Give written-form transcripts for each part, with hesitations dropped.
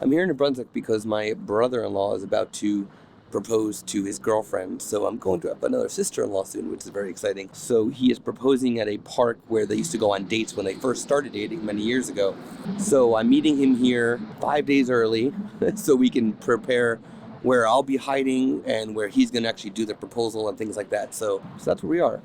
I'm here in New Brunswick because my brother-in-law is about to propose to his girlfriend. So I'm going to have another sister-in-law soon, which is very exciting. So he is proposing at a park where they used to go on dates when they first started dating many years ago. So I'm meeting him here 5 days early so we can prepare where I'll be hiding and where he's going to actually do the proposal and things like that. So that's where we are.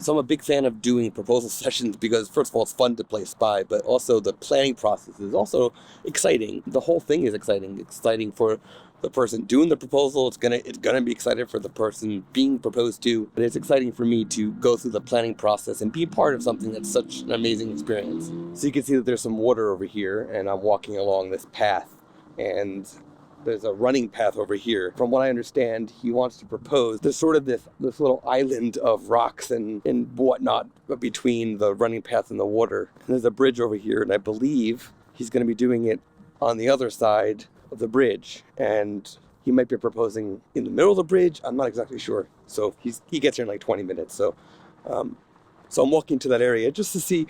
So I'm a big fan of doing proposal sessions because, first of all, it's fun to play spy, but also the planning process is also exciting. The whole thing is exciting. Exciting for the person doing the proposal. It's gonna be exciting for the person being proposed to. But it's exciting for me to go through the planning process and be part of something that's such an amazing experience. So you can see that there's some water over here, and I'm walking along this path, and there's a running path over here. From what I understand, he wants to propose. There's sort of this little island of rocks and whatnot between the running path and the water. And there's a bridge over here, and I believe he's going to be doing it on the other side of the bridge. And he might be proposing in the middle of the bridge. I'm not exactly sure. So he gets here in like 20 minutes. So I'm walking to that area just to see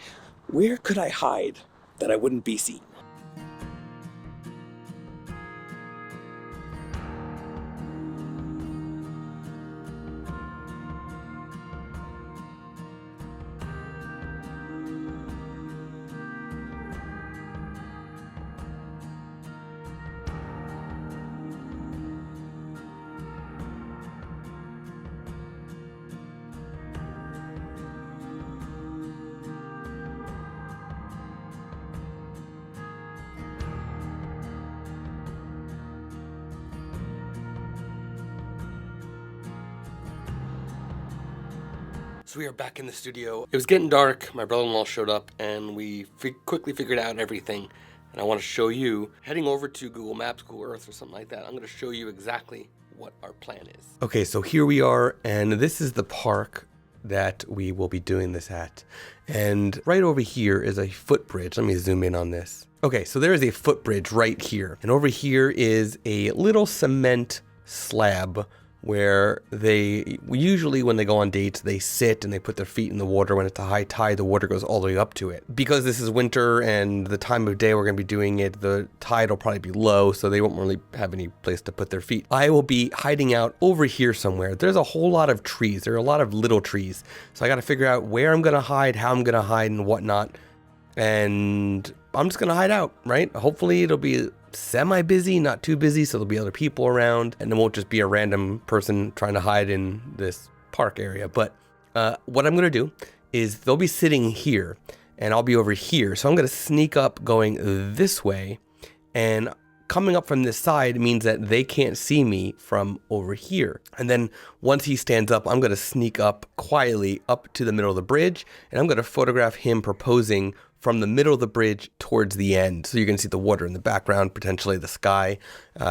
where could I hide that I wouldn't be seen. So we are back in the studio. It was getting dark. My brother-in-law showed up, and we quickly figured out everything. And I want to show you, heading over to Google Maps, Google Earth, or something like that, I'm going to show you exactly what our plan is. Okay, so here we are, and this is the park that we will be doing this at. And right over here is a footbridge. Let me zoom in on this. Okay, so there is a footbridge right here. And over here is a little cement slab where they usually, when they go on dates, they sit and they put their feet in the water. When it's a high tide, the water goes all the way up to it. Because this is winter and the time of day we're going to be doing it, the tide will probably be low, so they won't really have any place to put their feet. I will be hiding out over here somewhere. There's a whole lot of trees. There are a lot of little trees. So I got to figure out where I'm going to hide, how I'm going to hide, and whatnot. And I'm just going to hide out, right? Hopefully it'll be semi-busy, not too busy, so there'll be other people around, and it won't just be a random person trying to hide in this park area. But what I'm going to do is they'll be sitting here, and I'll be over here. So I'm going to sneak up going this way, and coming up from this side means that they can't see me from over here. And then once he stands up, I'm going to sneak up quietly up to the middle of the bridge, and I'm going to photograph him proposing from the middle of the bridge towards the end. So you can see the water in the background, potentially the sky.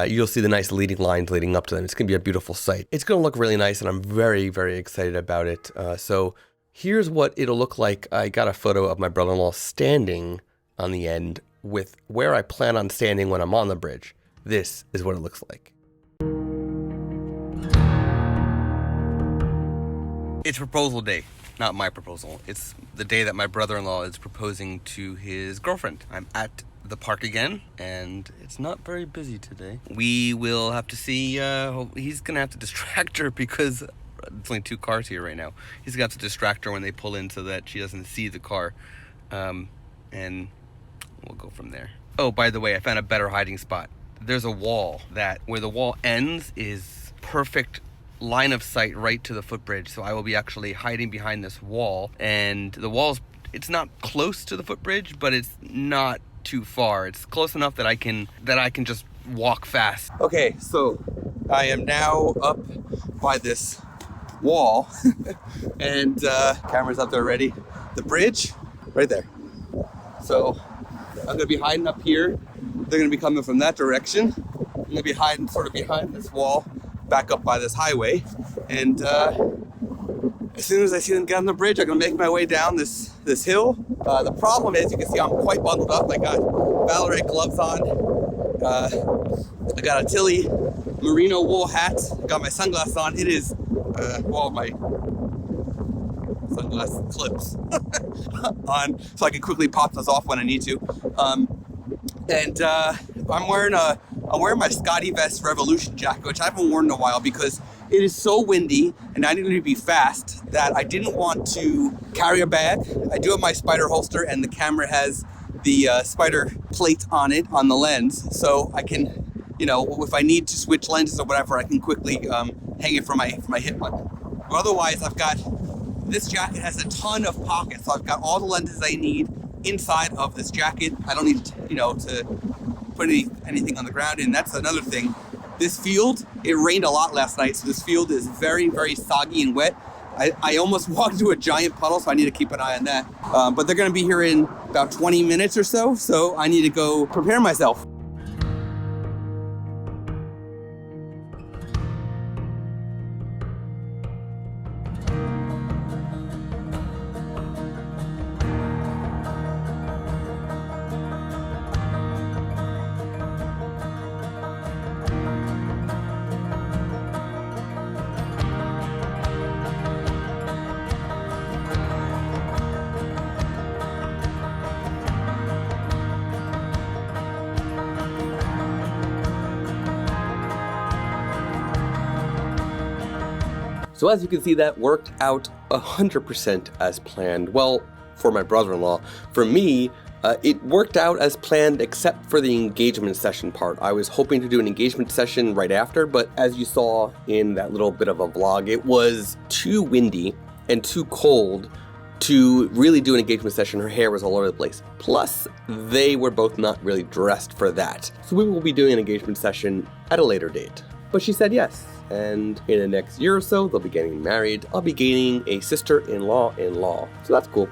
You'll see the nice leading lines leading up to them. It's going to be a beautiful sight. It's going to look really nice, and I'm very, very excited about it. So here's what it'll look like. I got a photo of my brother-in-law standing on the end with where I plan on standing when I'm on the bridge. This is what it looks like. It's proposal day. Not my proposal. It's the day that my brother-in-law is proposing to his girlfriend. I'm at the park again, and it's not very busy today. We will have to see, he's gonna have to distract her because there's only 2 cars here right now. He's gonna have to distract her when they pull in so that she doesn't see the car. And we'll go from there. Oh, by the way, I found a better hiding spot. There's a wall that, where the wall ends, is perfect line of sight right to the footbridge. So I will be actually hiding behind this wall, and the wall's, it's not close to the footbridge, but it's not too far. It's close enough that I can just walk fast. Okay, so I am now up by this wall and camera's up there ready. The bridge right there. So I'm gonna be hiding up here. They're gonna be coming from that direction. I'm gonna be hiding sort of behind this wall, back up by this highway, and as soon as I see them get on the bridge, I'm gonna make my way down this hill. The problem is, you can see I'm quite bundled up. I got Valorite gloves on. I got a Tilly merino wool hat. I got my sunglasses on. It is, well, sunglass clips on, so I can quickly pop those off when I need to. I'm wearing my Scotty Vest Revolution jacket, which I haven't worn in a while because it is so windy and I need to be fast that I didn't want to carry a bag. I do have my Spider holster, and the camera has the Spider plate on it, on the lens, so I can, if I need to switch lenses or whatever, I can quickly hang it from my hip button. But otherwise, this jacket has a ton of pockets, so I've got all the lenses I need inside of this jacket. I don't need to put anything on the ground. And that's another thing. This field, it rained a lot last night, so this field is very, very soggy and wet. I almost walked into a giant puddle, so I need to keep an eye on that. But they're going to be here in about 20 minutes or so I need to go prepare myself. So as you can see, that worked out 100% as planned. Well, for my brother-in-law. For me, it worked out as planned except for the engagement session part. I was hoping to do an engagement session right after, but as you saw in that little bit of a vlog, it was too windy and too cold to really do an engagement session. Her hair was all over the place. Plus, they were both not really dressed for that. So we will be doing an engagement session at a later date. But she said yes. And in the next year or so, they'll be getting married. I'll be gaining a sister-in-law. So that's cool.